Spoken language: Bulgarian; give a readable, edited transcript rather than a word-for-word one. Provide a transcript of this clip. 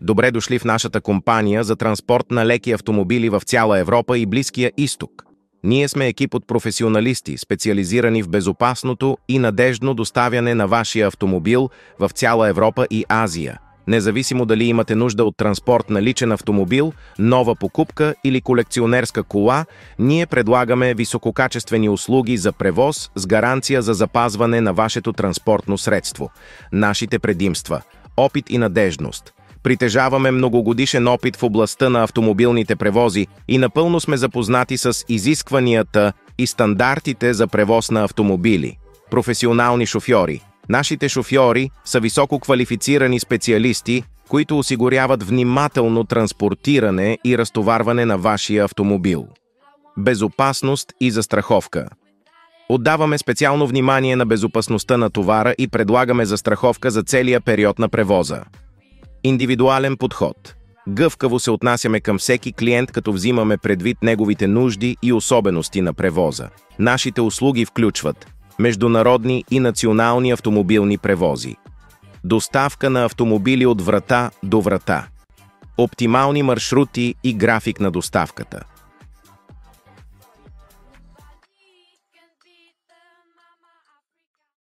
Добре дошли в нашата компания за транспорт на леки автомобили в цяла Европа и Близкия изток. Ние сме екип от професионалисти, специализирани в безопасното и надеждно доставяне на вашия автомобил в цяла Европа и Азия. Независимо дали имате нужда от транспорт на личен автомобил, нова покупка или колекционерска кола, ние предлагаме висококачествени услуги за превоз с гаранция за запазване на вашето транспортно средство. Нашите предимства – опит и надеждност. Притежаваме многогодишен опит в областта на автомобилните превози и напълно сме запознати с изискванията и стандартите за превоз на автомобили. Професионални шофьори. Нашите шофьори са високо квалифицирани специалисти, които осигуряват внимателно транспортиране и разтоварване на вашия автомобил. Безопасност и застраховка. Отдаваме специално внимание на безопасността на товара и предлагаме застраховка за целия период на превоза. Индивидуален подход. Гъвкаво се отнасяме към всеки клиент, като взимаме предвид неговите нужди и особености на превоза. Нашите услуги включват международни и национални автомобилни превози, доставка на автомобили от врата до врата, оптимални маршрути и график на доставката.